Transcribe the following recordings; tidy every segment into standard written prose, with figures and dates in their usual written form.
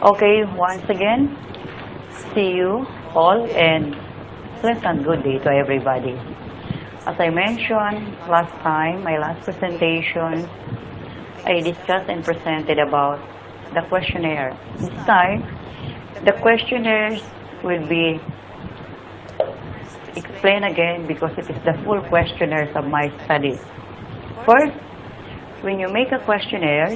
Okay, once again, see you all and pleasant good day to everybody. As I mentioned last time, my last presentation, I discussed and presented about the questionnaire. This time, the questionnaires will be explained again because it is the full questionnaires of my studies. First, when you make a questionnaire,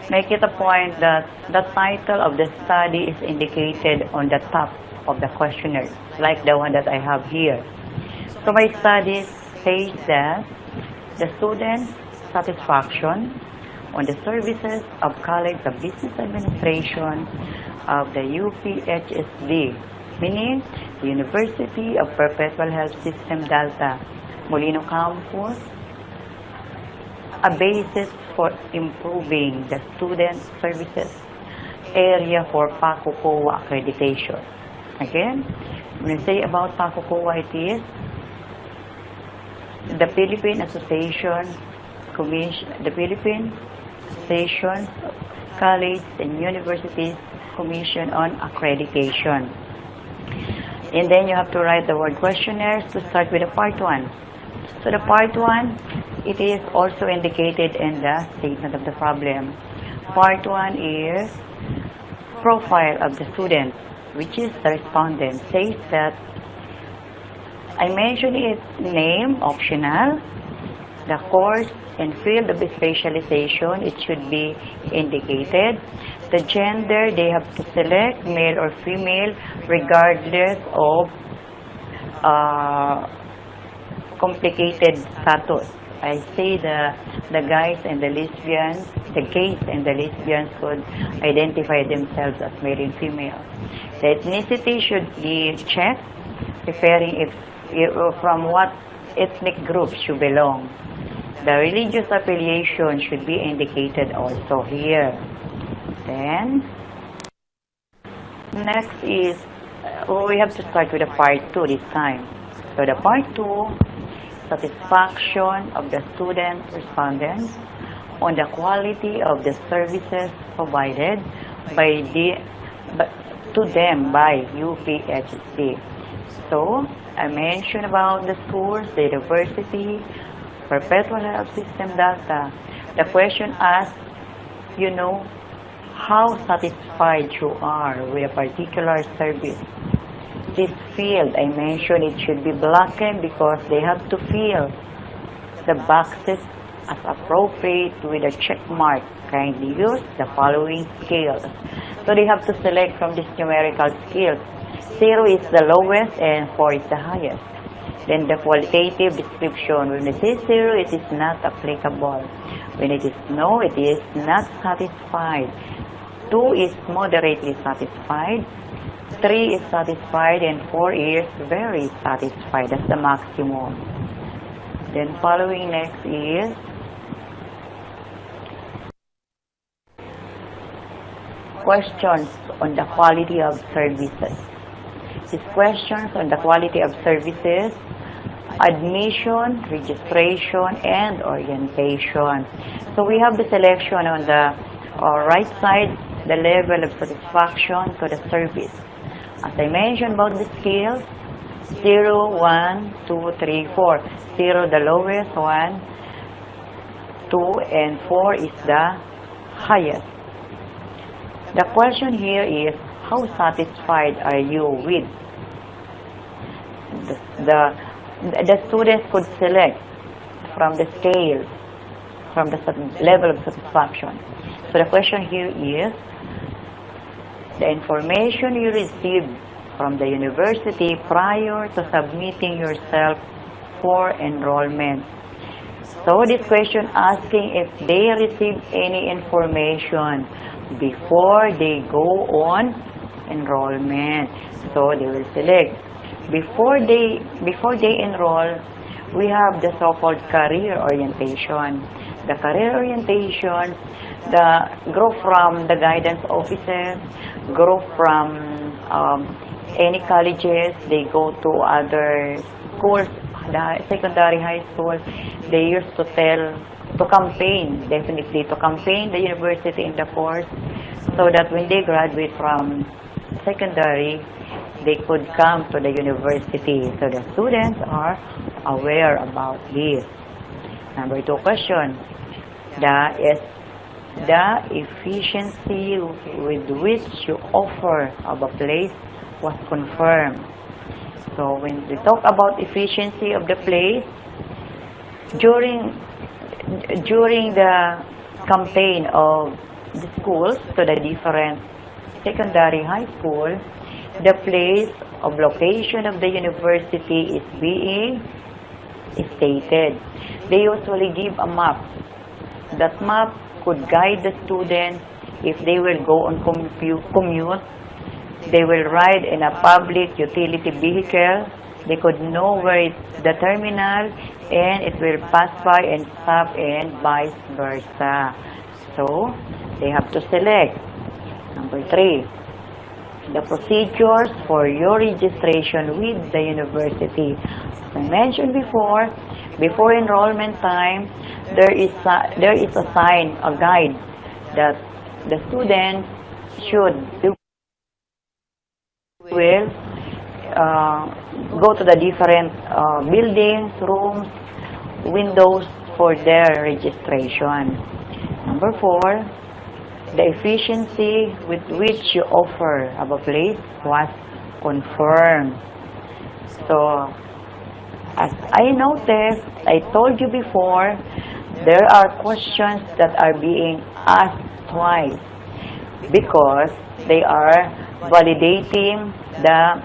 make it a point that the title of the study is indicated on the top of the questionnaire, like the one that I have here. So my studies says that the student's satisfaction on the services of College of Business Administration of the UPHSD, meaning the University of Perpetual Health System Delta, Molino Campus, a basis for improving the student services area for PACO-COA accreditation. Again, when we say about PACO-COA, it is the Philippine Association Commission, the Philippine Association College and Universities Commission on Accreditation. And then you have to write the word questionnaires to start with the part 1. So the part 1, it is also indicated in the statement of the problem. Part 1 is profile of the student, which is the respondent. Says that I mentioned its name, optional, the course and field of specialization, it should be indicated. The gender, they have to select male or female regardless of complicated status. I say the guys and the lesbians, the gays and the lesbians could identify themselves as male and female. The ethnicity should be checked, referring if from what ethnic groups you belong. The religious affiliation should be indicated also here. Then, next is, we have to start with the part 2 this time. So the part 2, satisfaction of the student respondents on the quality of the services provided to them by UPHSD. So, I mentioned about the schools, the university, Perpetual Health System Delta. The question asks, you know, how satisfied you are with a particular service. This field, I mentioned, it should be blackened because they have to fill the boxes as appropriate with a check mark. Kindly use the following scales. So they have to select from this numerical scale. 0 is the lowest and 4 is the highest. Then the qualitative description. When it is 0, it is not applicable. When it is no, it is not satisfied. 2 is moderately satisfied. 3 is satisfied and 4 is very satisfied. That's the maximum. Then following next is questions on the quality of services. These questions on the quality of services, admission, registration, and orientation. So we have the selection on the right side, the level of satisfaction to the service. As I mentioned about the scales, 0, 1, 2, 3, 4. 0 the lowest, 1, 2, and 4 is the highest. The question here is, how satisfied are you with? The students could select from the scale, from the level of satisfaction. So the question here is, the information you received from the university prior to submitting yourself for enrollment. So this question asking if they received any information before they go on enrollment. So they will select. Before they enroll, we have the so-called career orientation. The career orientation, the group from the guidance officer, group from any colleges, they go to other schools, the secondary high school, they used to campaign, definitely to campaign the university in the course so that when they graduate from secondary, they could come to the university. So the students are aware about this. Number 2 question. The efficiency with which you offer of a place was confirmed. So when we talk about efficiency of the place, during the campaign of the schools to the different secondary high school, the place of location of the university is being stated. They usually give a map. That map could guide the students if they will go on commute. They will ride in a public utility vehicle. They could know where the terminal, and it will pass by and stop, and vice versa. So they have to select. Number 3, the procedures for your registration with the university. As I mentioned before enrollment time, there is a sign, a guide that the student should do. Will go to the different buildings, rooms, windows for their registration. Number 4, the efficiency with which you offer of a place was confirmed. So, as I noticed, I told you before, there are questions that are being asked twice because they are validating the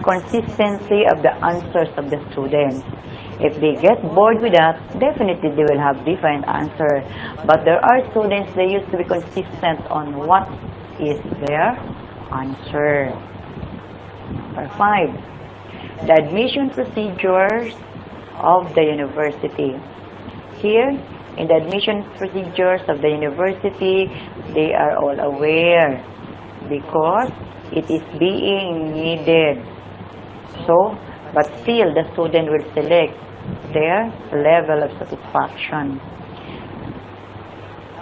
consistency of the answers of the students. If they get bored with that, definitely they will have different answer. But there are students, they used to be consistent on what is their answer. Number 5, the admission procedures of the university. Here, in the admission procedures of the university, they are all aware because it is being needed. So, but still the student will select their level of satisfaction.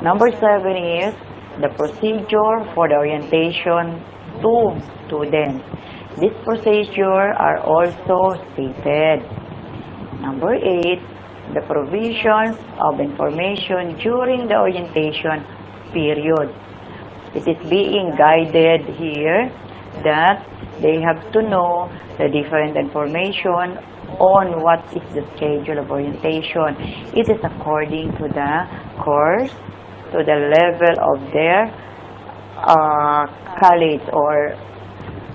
Number 7 is the procedure for the orientation to students. These procedures are also stated. Number 8, the provisions of information during the orientation period. It is being guided here that they have to know the different information on what is the schedule of orientation. It is according to the course, to the level of their college, or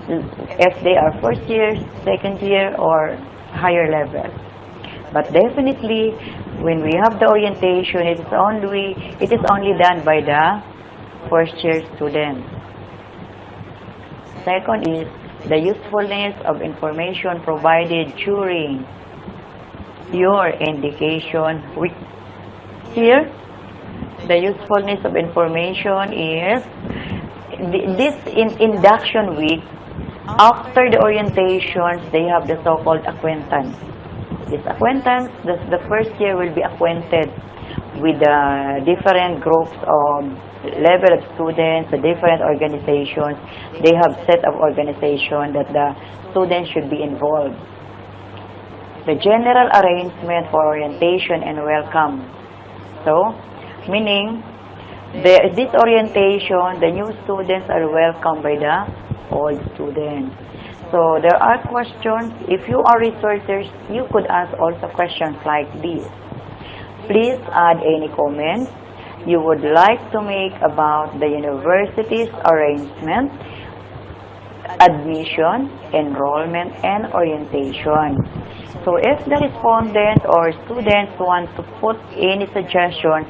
if they are first year, second year, or higher level. But definitely, when we have the orientation, it is only done by the first year student. Second is the usefulness of information provided during your indication week. Here, the usefulness of information is this induction week. After the orientations, they have the so-called acquaintance. This acquaintance, the first year will be acquainted with the different groups of level of students, the different organizations. They have set of organization that the students should be involved. The general arrangement for orientation and welcome. So, meaning, this orientation, the new students are welcomed by the old students. So, there are questions. If you are researchers, you could ask also questions like this. Please add any comments you would like to make about the university's arrangement, admission, enrollment, and orientation. So if the respondent or students want to put any suggestions,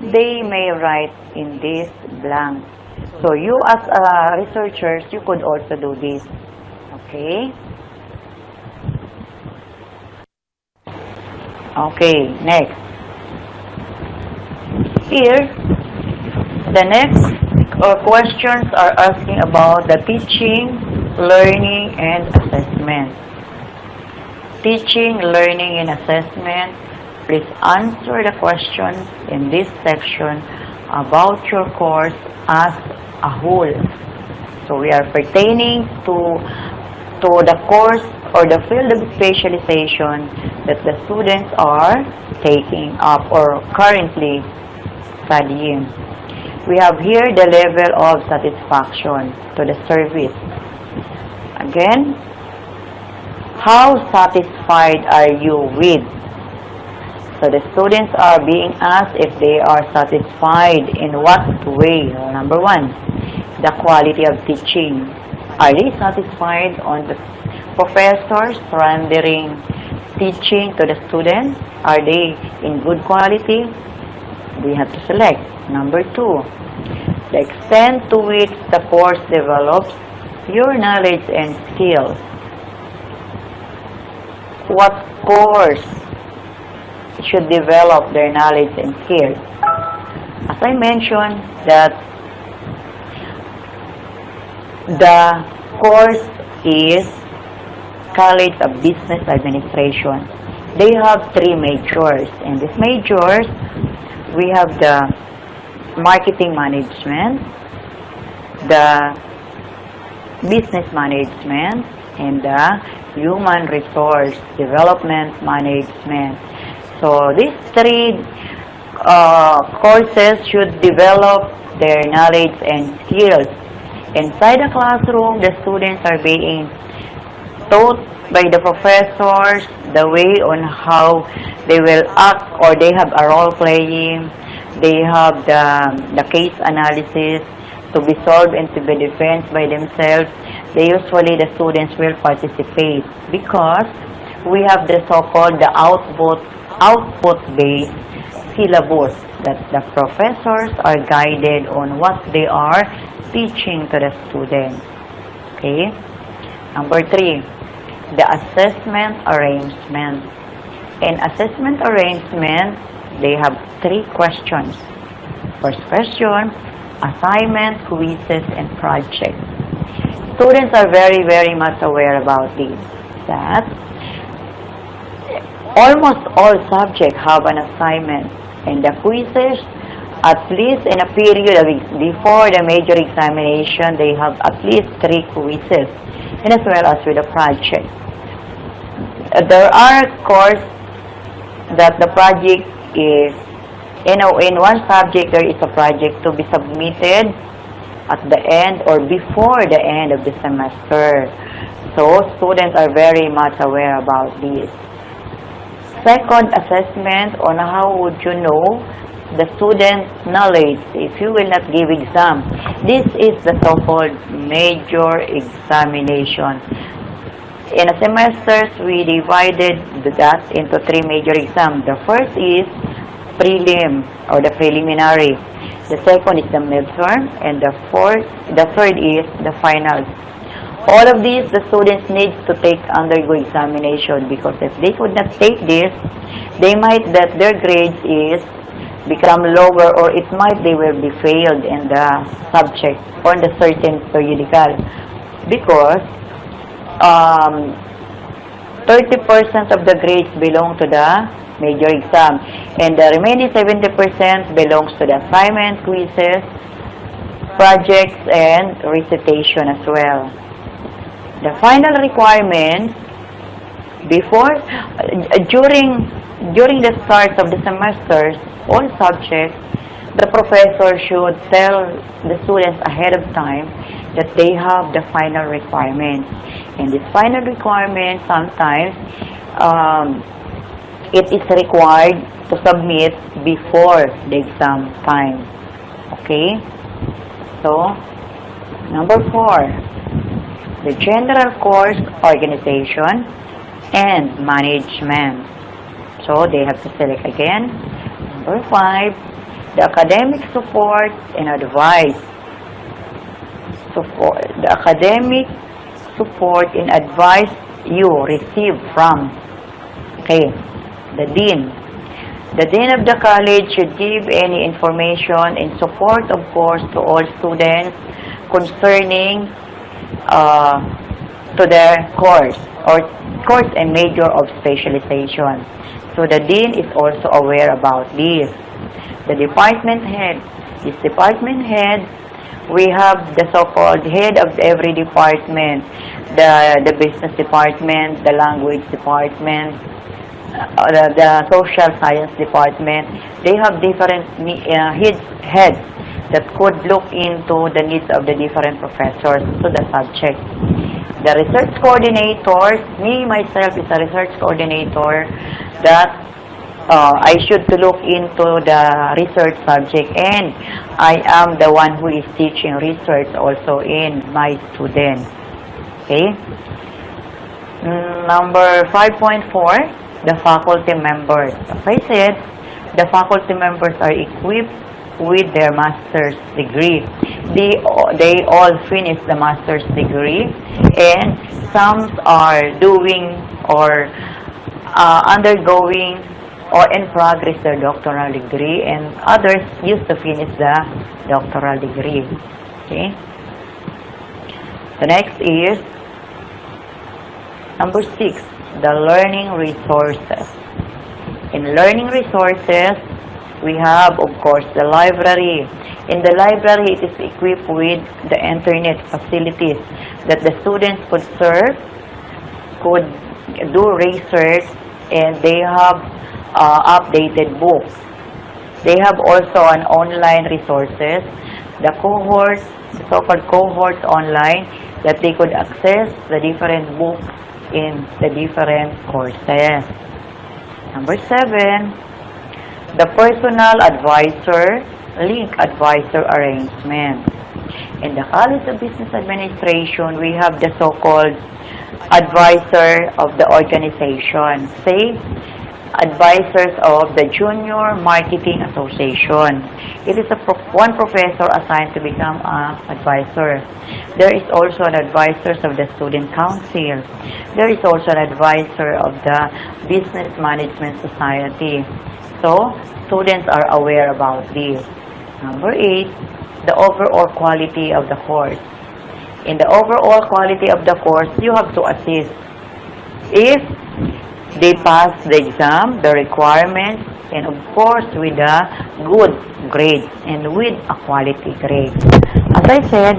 they may write in this blank. So you as researchers, you could also do this. Okay? Okay, next. Here, the next questions are asking about the teaching, learning, and assessment. Teaching, learning, and assessment. Please answer the questions in this section about your course as a whole. So we are pertaining to the course or the field of specialization that the students are taking up or currently studying. We have here the level of satisfaction to the service. Again, how satisfied are you with? So the students are being asked if they are satisfied in what way. Number one, the quality of teaching. Are they satisfied on the professors rendering teaching to the students? Are they in good quality? We have to select. Number two, the extent to which the course develops your knowledge and skills. What course should develop their knowledge and skills? As I mentioned, that the course is College of Business Administration. They have three majors. In these majors, we have the Marketing Management, the Business Management, and the Human Resource Development Management. So these three courses should develop their knowledge and skills. Inside the classroom, the students are being taught by the professors the way on how they will act, or they have a role playing, they have the case analysis to be solved and to be defended by themselves. The students will participate because we have the so-called the output-based syllabus that the professors are guided on what they are teaching to the students. Okay. Number three, the assessment arrangement. In assessment arrangement, they have three questions. First question, assignment, quizzes, and projects. Students are very, very much aware about this, that almost all subjects have an assignment, and the quizzes, at least in a period of before the major examination, they have at least 3 quizzes, and as well as with a project. There are courses that the project is, in one subject there is a project to be submitted at the end or before the end of the semester. So students are very much aware about this. Second, assessment on how would you know the student's knowledge if you will not give exam. This is the so-called major examination. In a semester, we divided that into 3 major exams. The first is prelim or the preliminary. The second is the midterm, and the third is the finals. All of these, the students need to undergo examination, because if they could not take this, they might that their grades is become lower, or it might they will be failed in the subject on the certain periodical, because 30% of the grades belong to the major exam, and the remaining 70% belongs to the assignment, quizzes, projects, and recitation as well. The final requirement before, during the start of the semester, all subjects, the professor should tell the students ahead of time that they have the final requirement. And this final requirement, sometimes it is required to submit before the exam time. Okay? So, number 4, the general course organization and management. So, they have to select again. Number 5, the academic support and advice. The academic support and advice you receive from, the dean. The dean of the college should give any information in support, of course, to all students concerning to their course and major of specialization. So the dean is also aware about this. The department head This department head, we have the so-called head of every department, the business department, the language department, the social science department. They have different heads that could look into the needs of the different professors to the subject. The research coordinators, me myself is a research coordinator that I should to look into the research subject, and I am the one who is teaching research also in my students. Okay. Number 5.4, the faculty members. As I said, the faculty members are equipped with their master's degree. They all finish the master's degree, and some are doing or undergoing or in progress their doctoral degree, and others used to finish the doctoral degree. Okay. The next is number 6, the learning resources. In learning resources, we have, of course, the library. In the library, it is equipped with the internet facilities that the students could serve, could do research, and they have updated books. They have also an online resources, the cohorts, the so-called cohorts online, that they could access the different books in the different courses. Number 7, the personal advisor, link advisor arrangement. In the College of Business Administration, we have the so-called advisor of the organization. Say, advisors of the Junior Marketing Association. It is one professor assigned to become an advisor. There is also an advisor of the Student Council. There is also an advisor of the Business Management Society. So, students are aware about this. Number 8, the overall quality of the course. In the overall quality of the course, you have to assist. If they pass the exam, the requirements, and of course with a good grade and with a quality grade. As I said,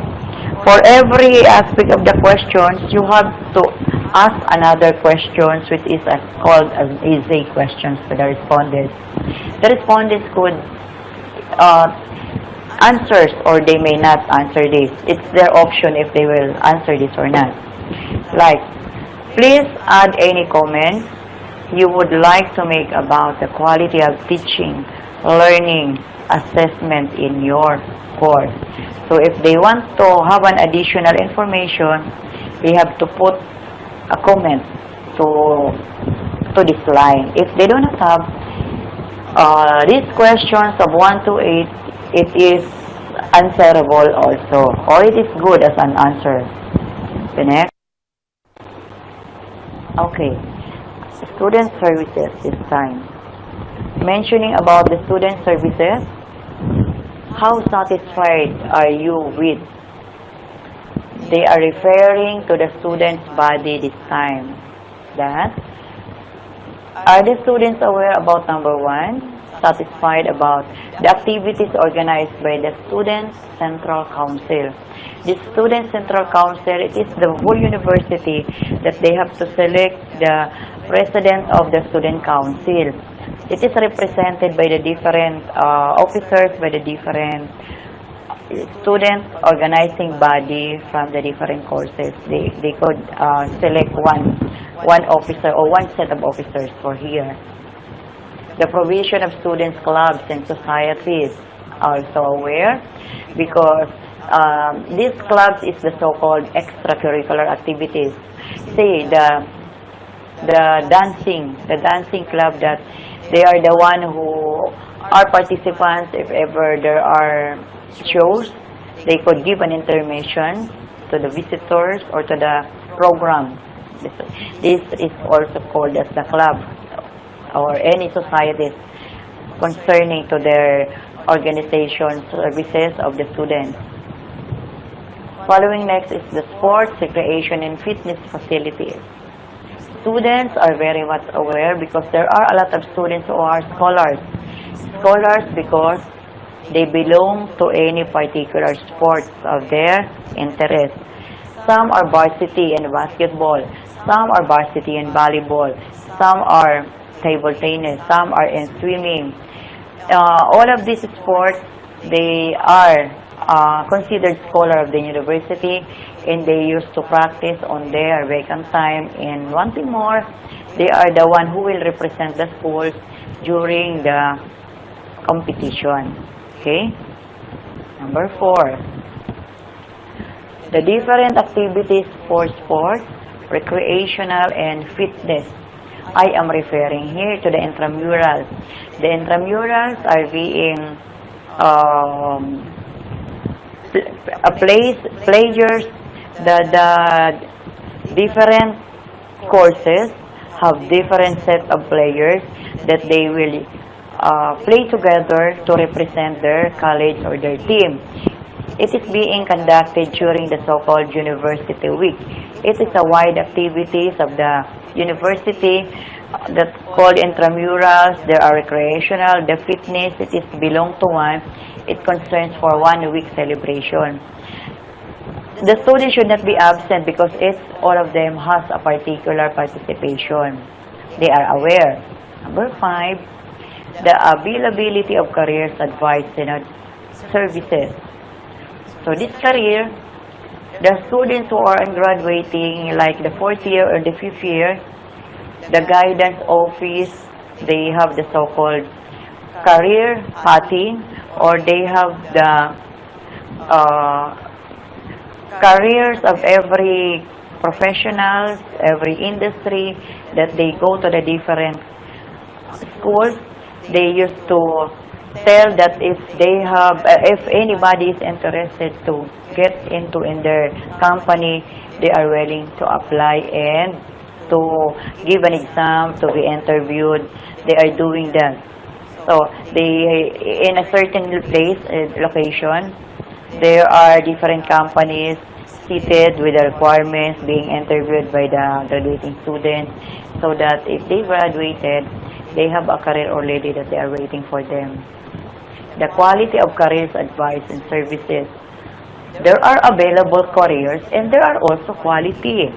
for every aspect of the questions, you have to ask another questions, which is called as easy questions to the respondents. The respondents could answer, or they may not answer this. It's their option if they will answer this or not. Like, please add any comments you would like to make about the quality of teaching, learning, assessment in your course. So if they want to have an additional information, they have to put a comment to this line. If they do not have these questions of 1 to 8, it is answerable also, or it is good as an answer. The next. Okay. Student services this time. Mentioning about the student services, how satisfied are you with? They are referring to the student's body this time. That, are the students aware about number 1? Satisfied about the activities organized by the Student Central Council. The Student Central Council, it is the whole university that they have to select the president of the Student Council. It is represented by the different officers, by the different student organizing body from the different courses. They could select one officer or one set of officers for here. The provision of students' clubs and societies are also aware, because these clubs is the so-called extracurricular activities. Say the dancing club, that they are the one who are participants. If ever there are shows, they could give an intermission to the visitors or to the program. This is also called as the club, or any societies concerning to their organization services of the students. Following next is the sports, recreation, and fitness facilities. Students are very much aware, because there are a lot of students who are scholars. Scholars because They belong to any particular sports of their interest. Some are varsity in basketball, some are varsity in volleyball, some are table tennis, some are in swimming. All of these sports, they are considered scholar of the university, and they used to practice on their vacant time. And one thing more, they are the one who will represent the schools during the competition. Okay? Number 4. The different activities for sports, recreational, and fitness. I am referring here to the intramurals. The intramurals are being players, the different courses have different set of players that they will play together to represent their college or their team. It is being conducted during the so-called university week. It is a wide activities of the university that's called intramurals. There are recreational, the fitness, it is belong to one. It concerns for 1 week celebration. The students should not be absent because all of them has a particular participation. They are aware. Number 5, the availability of careers advice and services. So this career, the students who are graduating like the 4th year or the 5th year, the guidance office, they have the so-called career pathing, or they have the careers of every professionals, every industry that they go to the different schools. They used to tell that if they have, if anybody is interested to get into in their company, they are willing to apply and to give an exam, to be interviewed. They are doing that. So they, in a certain place, location, there are different companies seated with the requirements being interviewed by the graduating students, so that if they graduated, they have a career already that they are waiting for them. The quality of careers advice and services. There are available careers and there are also quality.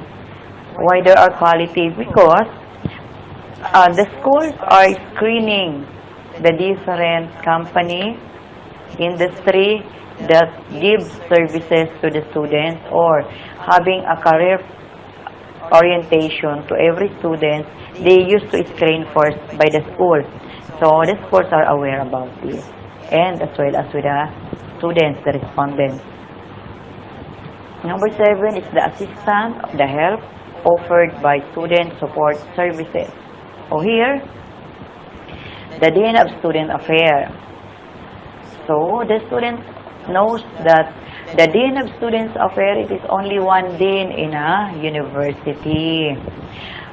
Why there are quality? Because the schools are screening the different company, industry that gives services to the students, or having a career orientation to every student. They used to screen first by the school. So the schools are aware about this, and as well as with the students, the respondents. Number 7 is the assistance of the help offered by student support services. So here, the Dean of Student Affairs. So the student knows that the Dean of Student Affairs, it is only one dean in a university.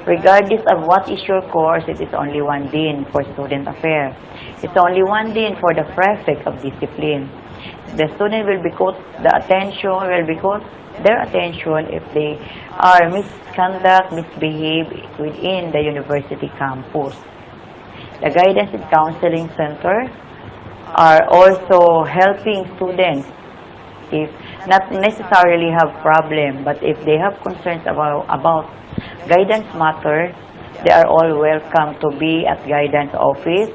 Regardless of what is your course, it is only one dean for student affairs. It's only one dean for the prefect of discipline. The student will be caught, their attention if they are misbehave within the university campus. The guidance and counseling center are also helping students if not necessarily have problem, but if they have concerns about guidance matter, they are all welcome to be at guidance office.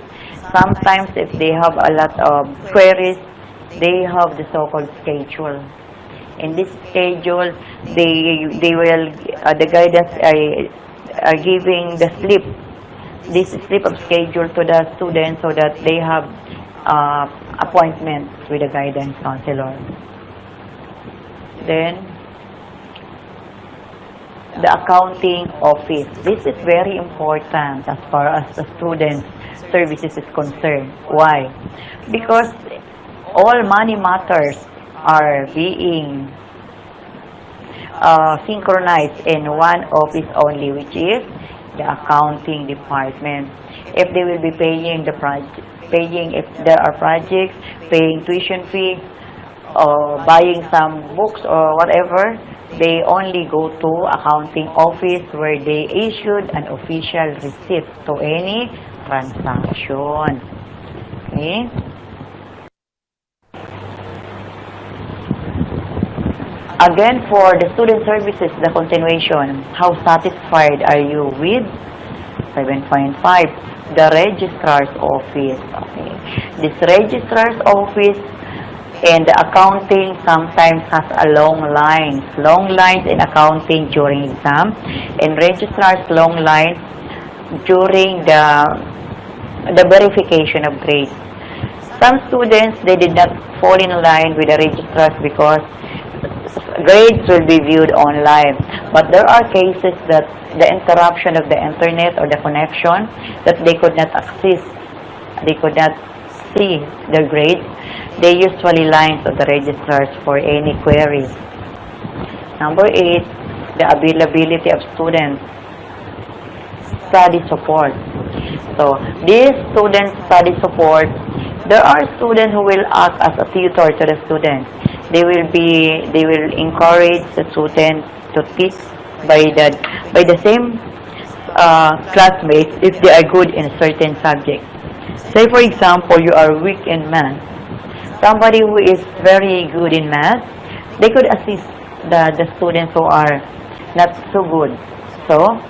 Sometimes if they have a lot of queries, they have the so-called schedule. In this schedule, they will the guidance are giving the this slip of schedule to the students so that they have appointment with the guidance counselor. Then the accounting office. This is very important as far as the student services is concerned. Why? Because all money matters are being synchronized in one office only, which is the accounting department. If they will be paying the if there are projects, paying tuition fee, or buying some books or whatever, they only go to accounting office where they issued an official receipt to any transaction. Okay? Again, for the student services, the continuation, how satisfied are you with 7.5? The registrar's office. Okay. This registrar's office and the accounting sometimes has a long lines in accounting during exam, and registrar's long lines during the verification of grades. Some students, they did not fall in line with the registrars because grades will be viewed online. But there are cases that the interruption of the internet or the connection, that they could not access, they could not see their grades. They usually lines of the registrars for any queries. Number 8, the availability of students. Study support. So, this student study support, there are students who will act as a tutor to the student. They will encourage the student to teach by the same classmates if they are good in a certain subject. Say for example, you are weak in math. Somebody who is very good in math, they could assist the students who are not so good. So,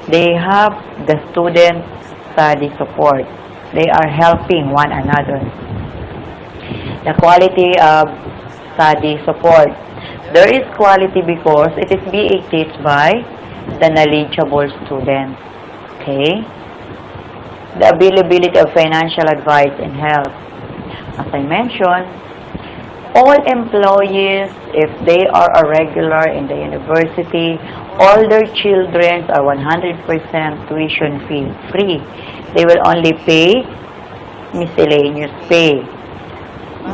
they have the student study support. They are helping one another. The quality of study support. There is quality because it is being taught by the knowledgeable student. Okay? The availability of financial advice and help. As I mentioned, all employees, if they are a regular in the university, all their children are 100% tuition fee free. They will only pay miscellaneous pay.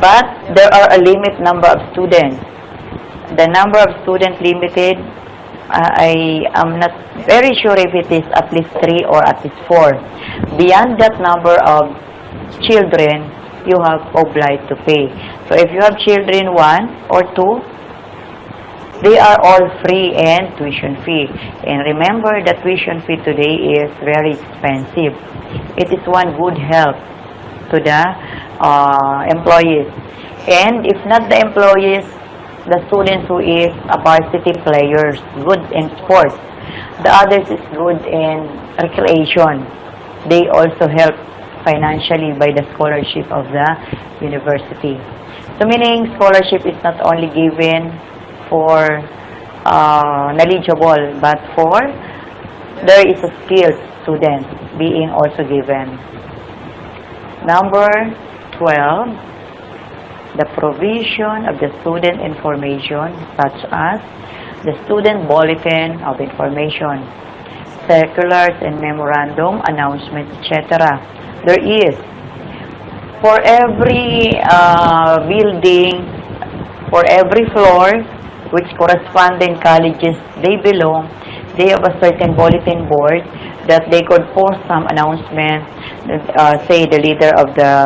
But there are a limit number of students. The number of students limited, I am not very sure if it is at least 3 or at least 4. Beyond that number of children, you have obliged to pay. So if you have children 1 or 2, they are all free and tuition fee. And remember that tuition fee today is very expensive. It is one good help to the employees. And if not the employees, the students who is a varsity players, good in sports. The others is good in recreation. They also help financially by the scholarship of the university. So meaning scholarship is not only given for knowledgeable, but for there is a skilled student being also given. Number 12, the provision of the student information such as the student bulletin of information, circulars and memorandum, announcements, etc. There is for every building, for every floor, which corresponding colleges they belong, they have a certain bulletin board that they could post some announcement. Say the leader of the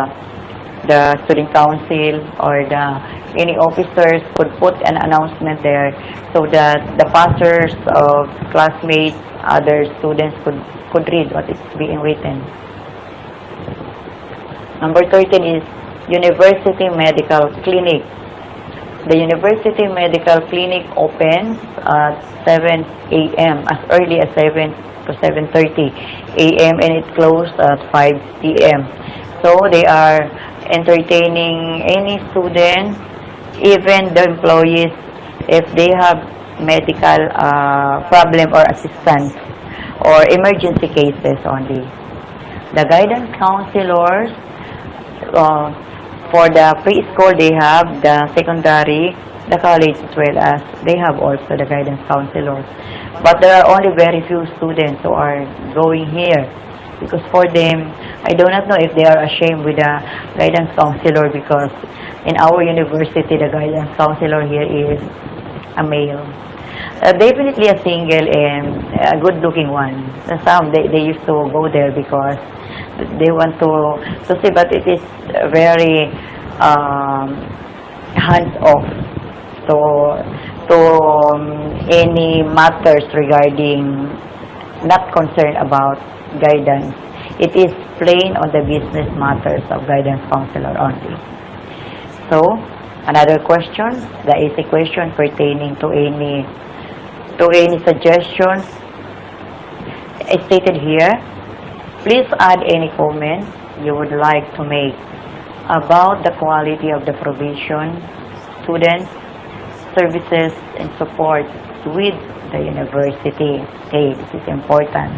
student council or any officers could put an announcement there so that the passers of classmates, other students could read what is being written. Number 13 is University Medical Clinic. The University Medical Clinic opens at 7 a.m. as early as 7 to 7:30 a.m. and it closed at 5 p.m. So they are entertaining any student, even the employees, if they have medical problem or assistance or emergency cases only. The guidance counselors, for the preschool, they have the secondary, the college, as well as they have also the guidance counselors. But there are only very few students who are going here because for them, I do not know if they are ashamed with the guidance counselor because in our university, the guidance counselor here is a male. Definitely a single and a good-looking one. Some, they used to go there because they want to see, but it is very hands-off to any matters regarding, not concerned about guidance. It is plain on the business matters of guidance counselor only. So, Another question, the easy question pertaining to any suggestions stated here. Please add any comment you would like to make about the quality of the provision, students, services, and support with the university. Okay, this is important.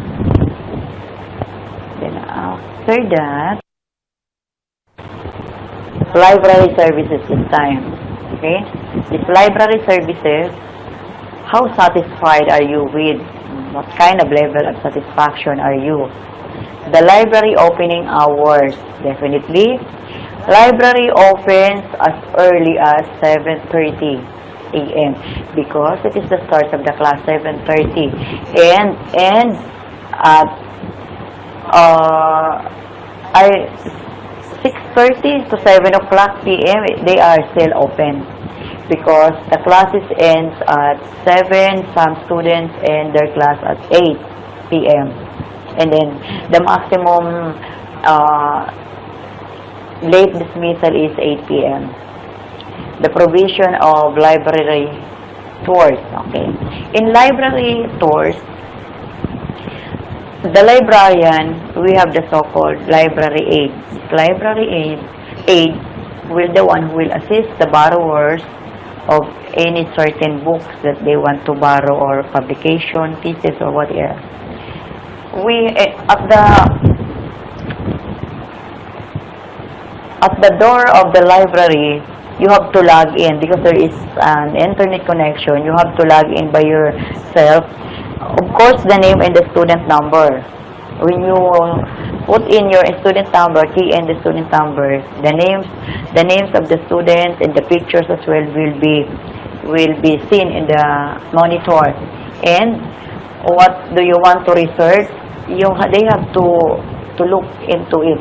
Then after that, library services this time. Okay, these library services, how satisfied are you with? What kind of level of satisfaction are you? The library opening hours, definitely. Library opens as early as 7:30 a.m. because it is the start of the class 7:30 and at 6:30 to 7 o'clock p.m. they are still open because the classes ends at 7, some students end their class at 8 p.m. and then the maximum late dismissal is 8 p.m. The provision of library tours. Okay, in library tours, the librarian, we have the so-called library aid. Library aid will the one who will assist the borrowers of any certain books that they want to borrow or publication, thesis or whatever. We at the door of the library, you have to log in because there is an internet connection. You have to log in by yourself. Of course, the name and the student number. When you put in your student number, key in the student number, the names of the students and the pictures as well will be seen in the monitor. And what do you want to research? They have to look into it.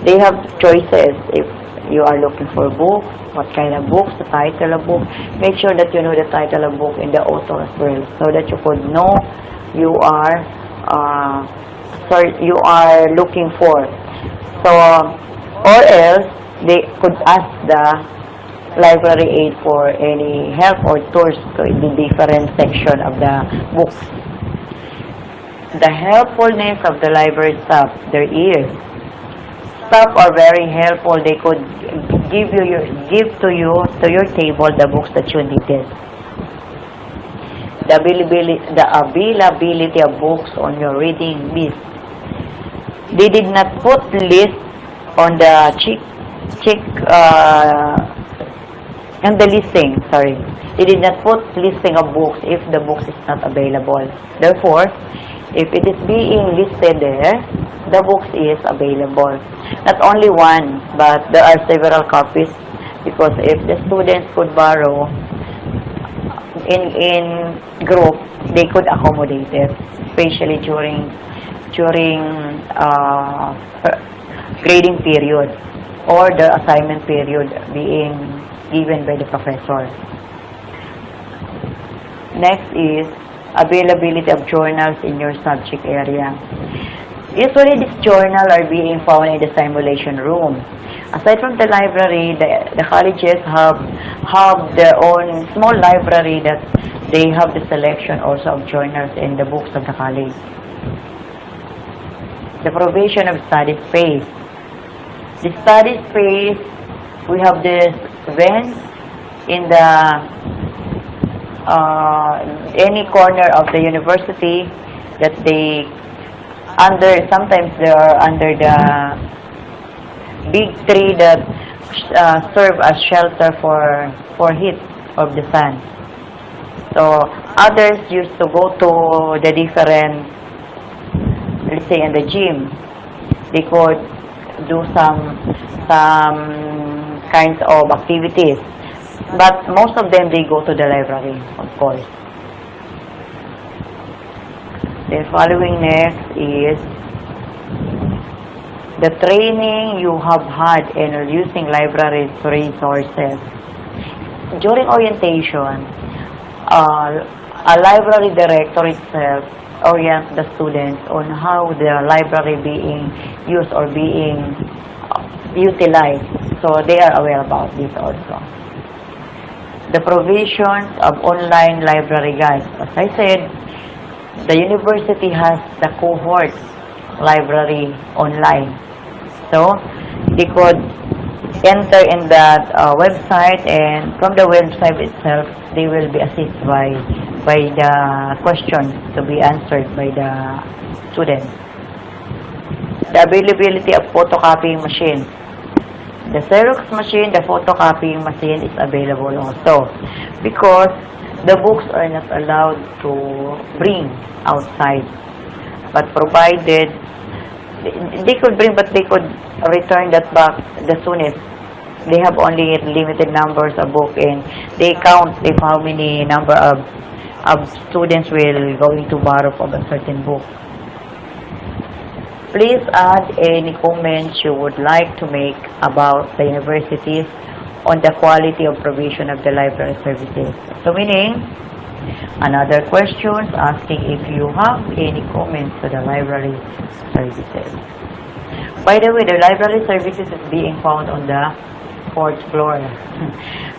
They have choices. If you are looking for books, what kind of books, the title of book, make sure that you know the title of book and the author as well, so that you could know you are looking for. So, or else they could ask the library aid for any help or tours to the different section of the books. The helpfulness of the library staff, there is. Staff are very helpful. They could give to your table the books that you needed. The availability of books on your reading list. They did not put list on the and the listing. Sorry, they did not put listing of books if the books is not available. Therefore, if it is being listed there, the books is available. Not only one, but there are several copies, because if the students could borrow in group, they could accommodate it, especially during grading period or the assignment period being given by the professor. Next is availability of journals in your subject area. Usually, these journals are being found in the simulation room. Aside from the library, the colleges have their own small library that they have the selection also of journals in the books of the college. The provision of study space. The study space, we have this vents in the any corner of the university that they sometimes they are under the big tree that serve as shelter for heat of the sun. So others used to go to the different, let's say in the gym, they could do some kinds of activities, but most of them they go to the library, of course. The following next is the training you have had in using library resources. During orientation, a library director itself orients the students on how the library being used or being utilized. So they are aware about this also. the provisions of online library guides. As I said, the university has the cohort library online. So, they could enter in that website, and from the website itself, they will be assisted by the questions to be answered by the students. The availability of photocopying machine. The Xerox machine, the photocopying machine is available also, because the books are not allowed to bring outside, but provided they could bring, but they could return that back the soonest. They have only limited numbers of book, and they count if how many number of students will going to borrow from a certain book. Please add any comments you would like to make about the universities on the quality of provision of the library services. So meaning, another question asking if you have any comments to the library services. By the way, the library services is being found on the 4th floor.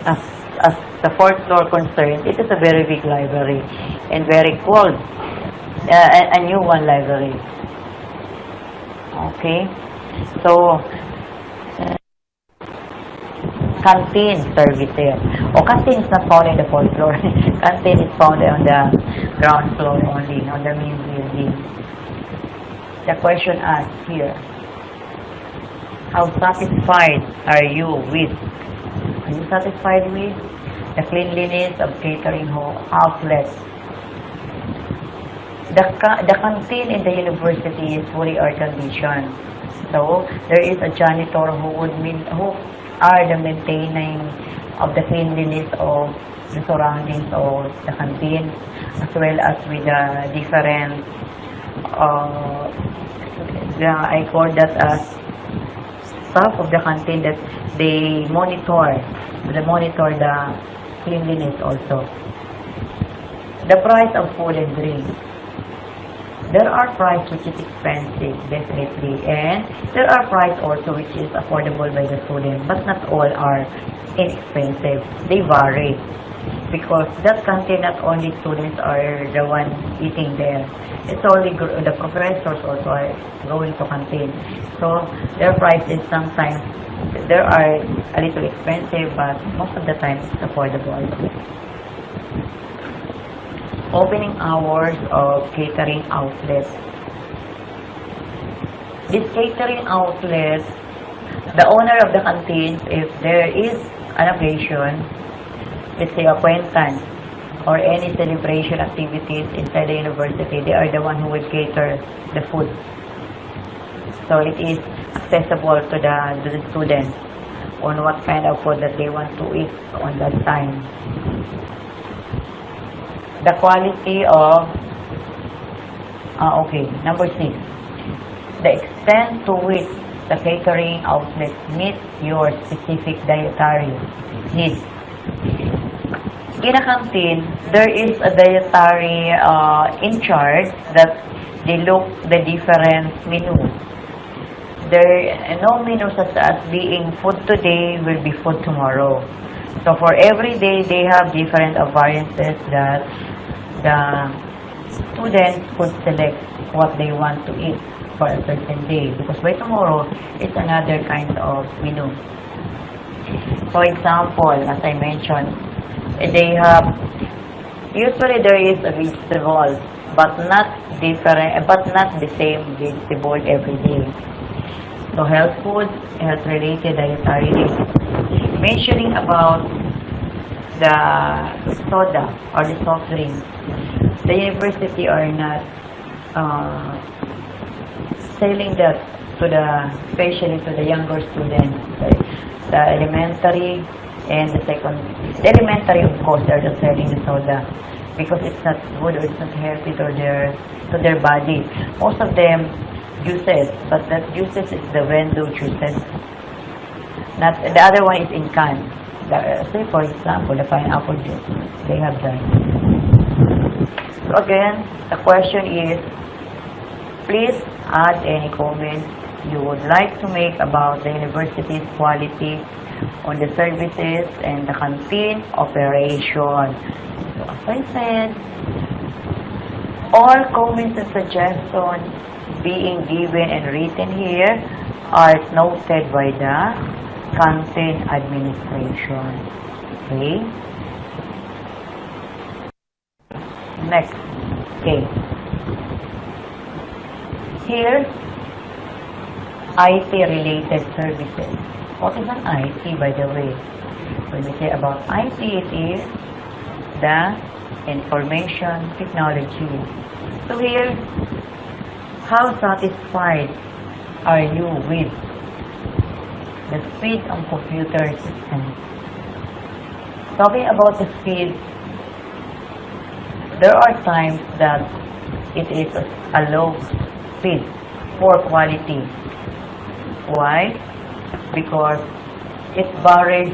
As the 4th floor concerned, it is a very big library and very cool. A new one library. Okay, so canteen services. Canteen is not found in the 4th floor. Canteen is found on the ground floor only, on the main building. The question asked here: how satisfied are you with? Are you satisfied with the cleanliness of catering outlets? The canteen in the university is fully air conditioned. So there is a janitor who are the maintaining of the cleanliness of the surroundings of the canteen, as well as with the different I call that as staff of the canteen, that they monitor the cleanliness also. The price of food and drink. There are price which is expensive, definitely, and there are price also which is affordable by the student, but not all are inexpensive. They vary, because that canteen, not only students are the one eating there. It's only the professors also are going to canteen. So their prices sometimes there are a little expensive, but most of the time it's affordable. Opening hours of catering outlets. This catering outlet, the owner of the canteen, if there is an occasion, let's say acquaintance or any celebration activities inside the university, they are the one who will cater the food. So it is accessible to the students on what kind of food that they want to eat on that time. The quality of, number 6, the extent to which the catering outlet meets your specific dietary needs. In a canteen, there is a dietary in charge that they look the different menus. There are no menu such as being food today will be food tomorrow. So for every day, they have different variances that the students could select what they want to eat for a certain day, because by tomorrow it's another kind of menu. For example, as I mentioned, they have usually there is a vegetable, but not the same vegetable every day. So health food, health related dietary needs. Mentioning about the soda or the soft drink, the university are not selling that especially to the younger students, the elementary and the second. The elementary, of course, they are just selling the soda because it's not good or it's not healthy to their body. Most of them juices, but that juices is the window juices. Not the other one is in can. Say for example, the pineapple juice, they have that. So again, the question is, please add any comments you would like to make about the university's quality on the services and the canteen operation. So as I said, all comments and suggestions being given and written here are noted by the canteen administration. Okay? Next. Okay. Here, IT-related services. What is an IT, by the way? When we say about IT, it is the information technology. So here, how satisfied are you with the speed of computer systems? Talking about the speed, there are times that it is a low speed, poor quality. Why? Because it varies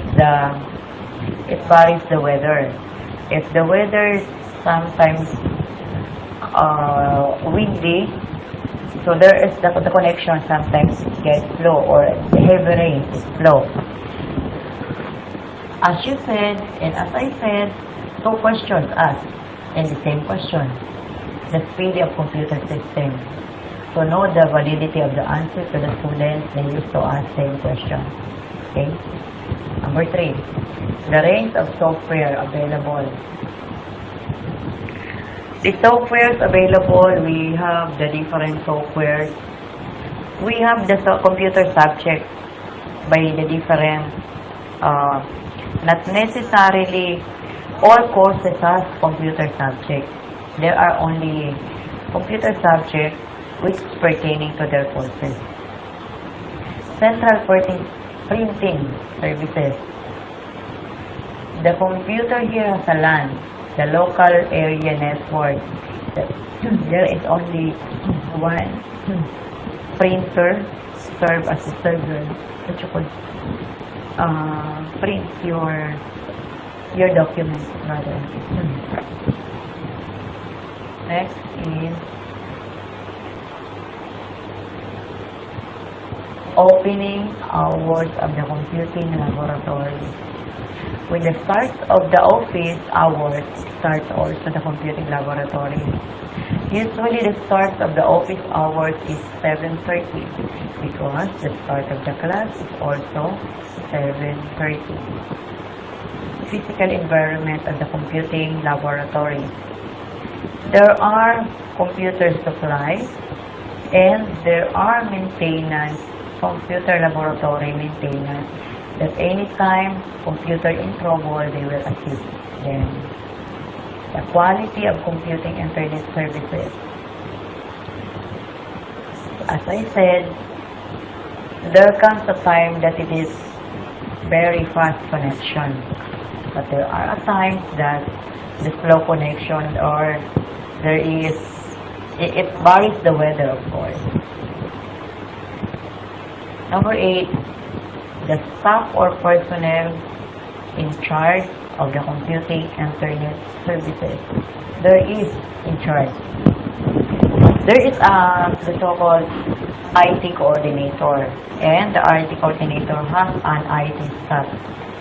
the weather. If the weather is sometimes windy, so there is the connection sometimes gets slow, or the heavy rain is slow. As you said, and as I said, two questions asked, and the same question. The speed of computer system. To know the validity of the answer to the students, they used to ask same question. Okay? Number 3, the range of software available. The softwares available, we have the different softwares. We have the computer subject by the different, not necessarily all courses have computer subject. There are only computer subjects which is pertaining to their courses. Central printing services. The computer here has a LAN, the local area network. There is only one printer serve as a server. What you call print your documents rather. Next is opening hours of the computing laboratory. With the start of the office hours, starts also the computing laboratory. Usually the start of the office hours is 7:30 because the start of the class is also 7:30. Physical environment of the computing laboratory. There are computer supplies and there are maintenance, computer laboratory maintenance, that anytime computer in trouble, they will assist them. The quality of computing internet services. As I said, there comes a time that it is very fast connection, but there are times that the slow connection, or there is, it varies the weather, of course. Number 8, the staff or personnel in charge of the computing internet services. There is in charge. There is the so-called IT coordinator, and the IT coordinator has an IT staff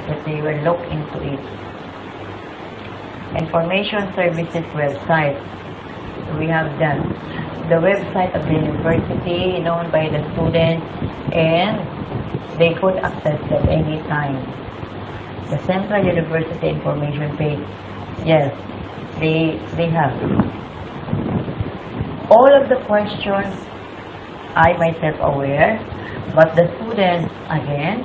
that they will look into it. Information services website. We have the website of the university known by the students, and they could access at any time. The Central University Information page. Yes, they have. All of the questions I myself aware, but the students, again,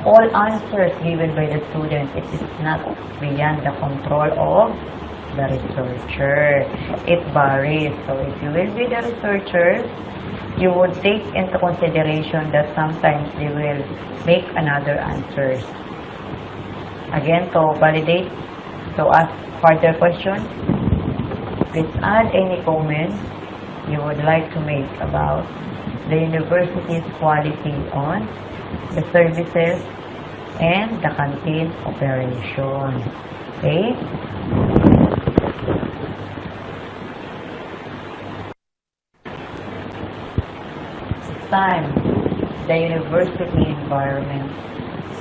all answers given by the student, it is not beyond the control of the researcher. It varies. So if you will be the researcher, you would take into consideration that sometimes they will make another answers. Again, to validate, to ask further questions, please add any comments you would like to make about the university's quality on the services and the canteen operation. Okay? Time, the university environment.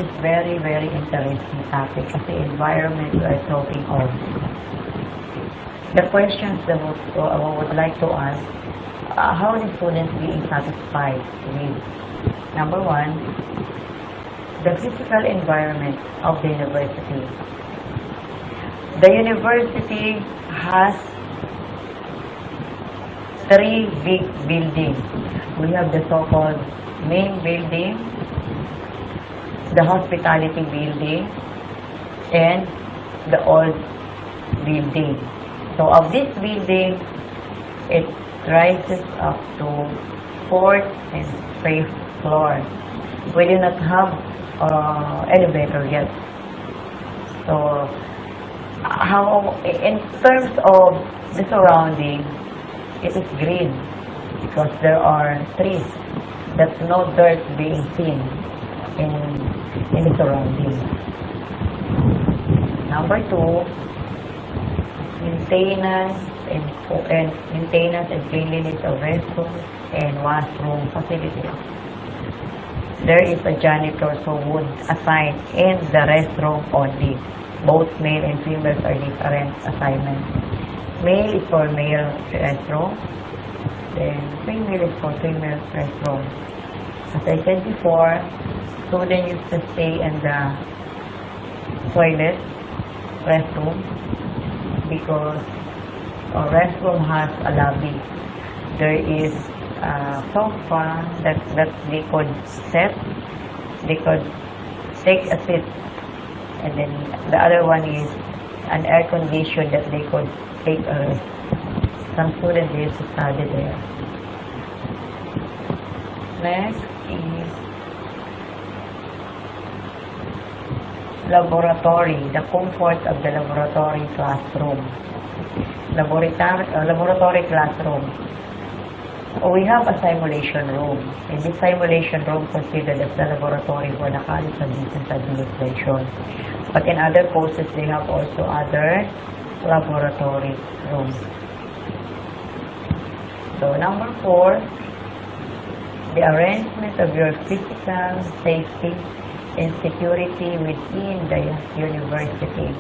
is very, very interesting topic kasi environment we are talking of. The questions that I would like to ask, how are the students being satisfied with? Number one, the physical environment of the university. The university has 3 big buildings. We have the so-called main building, the hospitality building, and the old building. So of this building, it rises up to 4th and 5th floor. We do not have elevator yet. So how, in terms of the surrounding, it is green because there are trees. That's no dirt being seen in the surrounding. Number 2, maintenance and cleanliness of restrooms and washroom facilities. There is a janitor who would assign in the restroom only. Both male and females are different assignments. Male is for male restroom, then female is for female restroom. As I said before, students used to stay in the toilet restroom because a restroom has a lobby. There is a sofa that they could set, they could take a seat, and then the other one is an air condition that they could take a rest. Some students used to study there. Next is laboratory, the comfort of the laboratory classroom. Laboratory classroom. We have a simulation room. In this simulation room, considered as the laboratory for the College of Business Administration. But in other courses, they have also other laboratory rooms. So number 4, the arrangement of your physical safety and security within the university.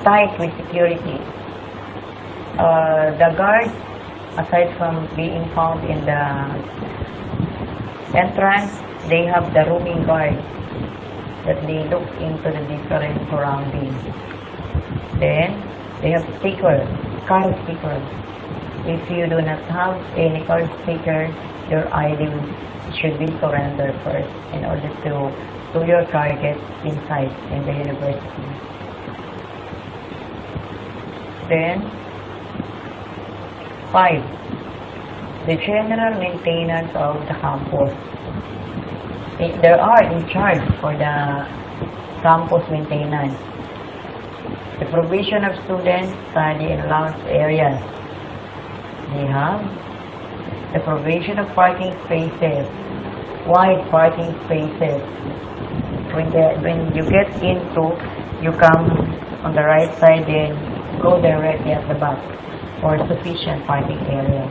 Tight with security. The guards, aside from being found in the entrance, they have the rooming guard that they look into the different surroundings. Then they have car sticker. If you do not have any car sticker, your ID should be surrendered first in order to your target inside in the university. Then 5. The general maintenance of the campus. They are in charge for the campus maintenance. The provision of students study in lounge areas. They have the provision of parking spaces, wide parking spaces. When you get into, you come on the right side, then go directly at the back for sufficient parking area.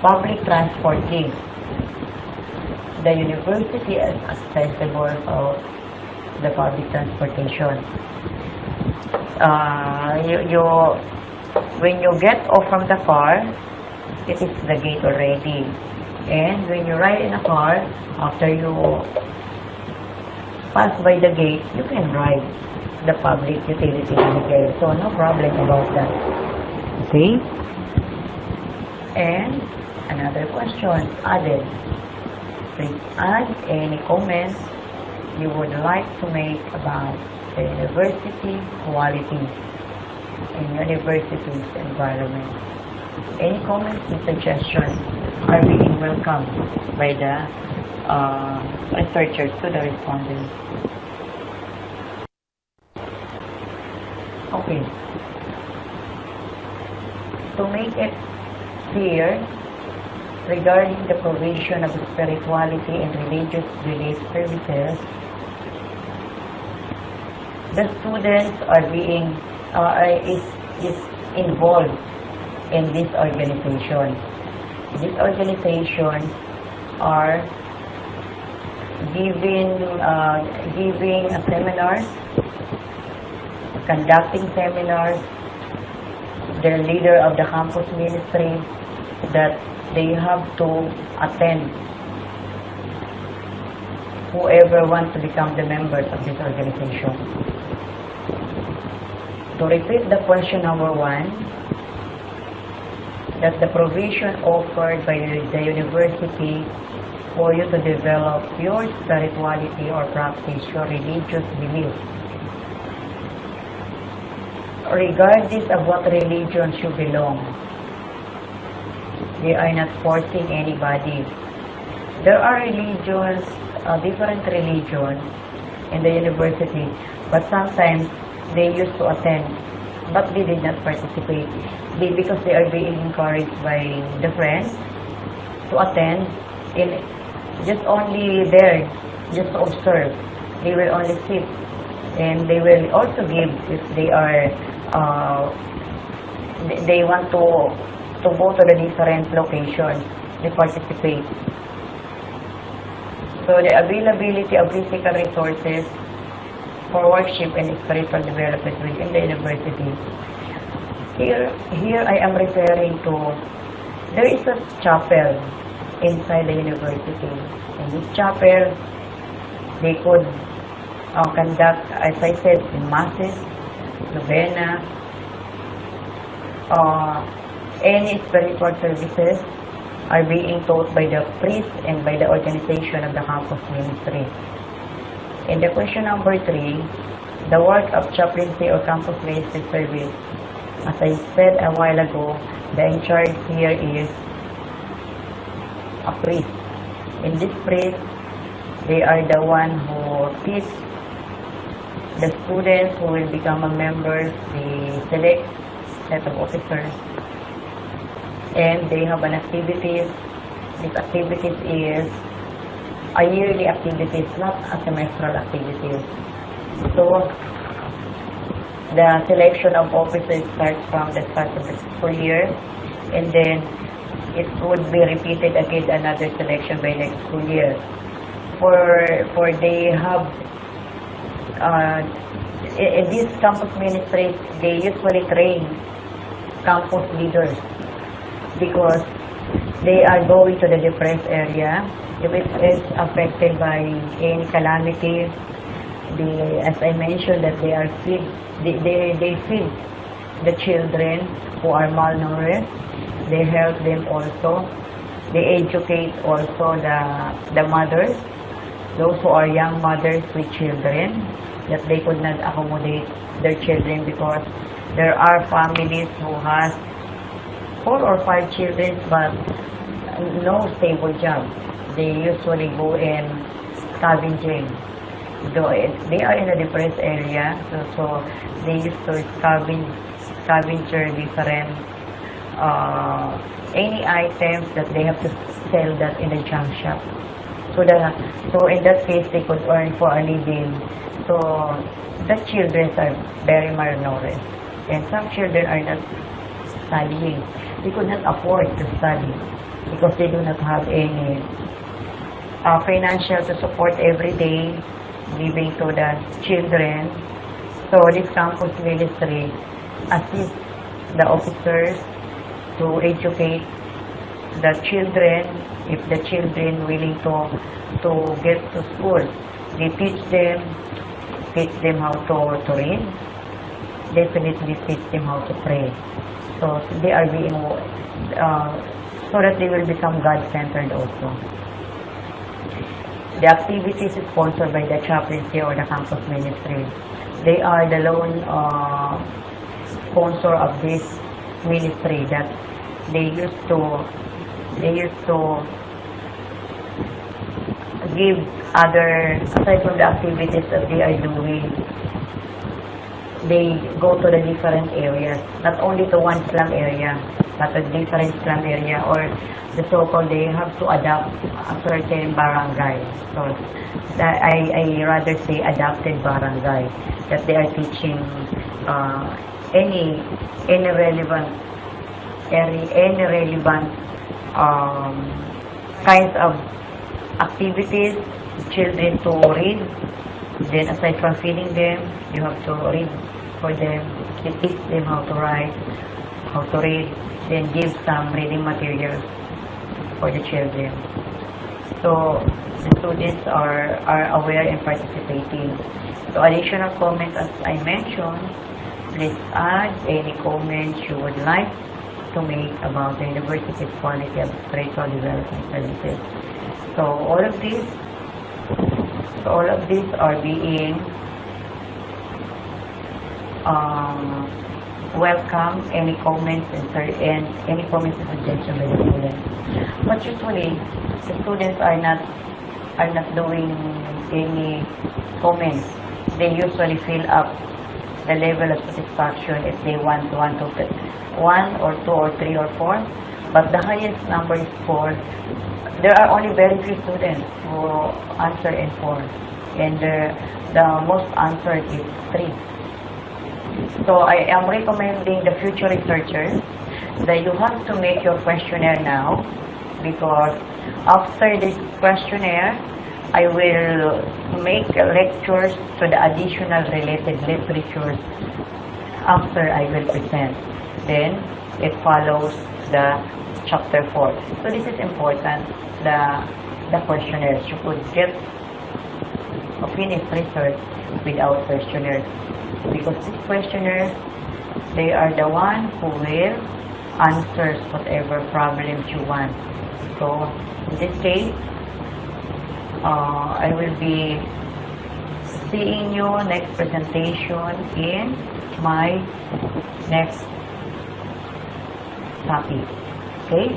Public transport is the university is accessible for the public transportation. When you get off from the car, it is the gate already. And when you ride in a car, after you pass by the gate, you can ride the public utility vehicle. So no problem about that. Okay? And another question added. Please add any comments you would like to make about the university quality and university's environment. Any comments and suggestions are being welcomed by the researchers to the respondents. Okay. To make it clear, regarding the provision of spirituality and religious relief services, the students are being is involved in this organization. This organization are giving a seminars, conducting seminars, the leader of the campus ministry that they have to attend. Whoever wants to become the members of this organization. To repeat the question number 1, that the provision offered by the university for you to develop your spirituality or practice your religious belief, regardless of what religion you belong. They are not forcing anybody. There are religions, different religions in the university, but sometimes they used to attend, but they did not participate. Because they are being encouraged by the friends to attend, in just only there, just to observe. They will only sit, and they will also give if they are, they want to go to the different locations, they participate. So the availability of physical resources for worship and spiritual development within the university. Here I am referring to, there is a chapel inside the university. In this chapel, they could conduct, as I said, masses, novena, any spiritual services are being taught by the priest and by the organization of the campus ministry. In the question number 3, the work of chaplaincy or campus ministry service, as I said a while ago, the in charge here is a priest. In this priest, they are the one who teach the students who will become a member. They select set of officers, and they have an activities. This activities is a yearly activities, not a semestral activities. So the selection of officers starts from the start of the school year, and then it would be repeated again another selection by next school year. For they have in this campus ministry, they usually train campus leaders, because they are going to the depressed area. If it is affected by any calamity, as I mentioned, that they are feed, they feed the children who are malnourished. They help them also. They educate also the mothers, those who are young mothers with children, that they could not accommodate their children, because there are families who has 4 or 5 children but no stable job. They usually go in scavenging. Though they are in a depressed area, so they used to scavenger different any items that they have to sell that in the junk shop. So in that case, they could earn for a living. So the children are very malnourished, and some children are not studying. They could not afford to study because they do not have any financial to support every day giving to the children. So this campus ministry assists the officers to educate the children. If the children willing to get to school, they teach them how to read, definitely teach them how to pray. So they are being so that they will become God-centered also. The activities is sponsored by the chaplaincy or the campus ministry. They are the lone sponsor of this ministry, that they used to give other, aside from the activities that they are doing, they go to the different areas, not only to one slum area, but a different slum area, or the so-called, they have to adopt a certain barangay. So I rather say adopted barangay, that they are teaching any relevant kinds of activities, children to read. Then aside from feeding them, you have to read for them, you teach them how to write, how to read, then give some reading materials for the children. So the students are aware and participating. So additional comments, as I mentioned, please add any comments you would like to make about the university's quality of spiritual development services. So all of these are being welcome. Any comments and any comments and suggestions by the students. But usually the students are not doing any comments. They usually fill up the level of satisfaction if they want one or two or three or four, but the highest number is 4. There are only very few students who answer in 4, and the most answered is 3. So I am recommending the future researchers that you have to make your questionnaire now, because after this questionnaire I will make lectures to the additional related literatures after I will present. Then it follows the chapter 4. So this is important, the questionnaires. You could get a finished research without questionnaires, because these questionnaires, they are the one who will answer whatever problems you want. So in this case, I will be seeing you next presentation in my next topic. Okay?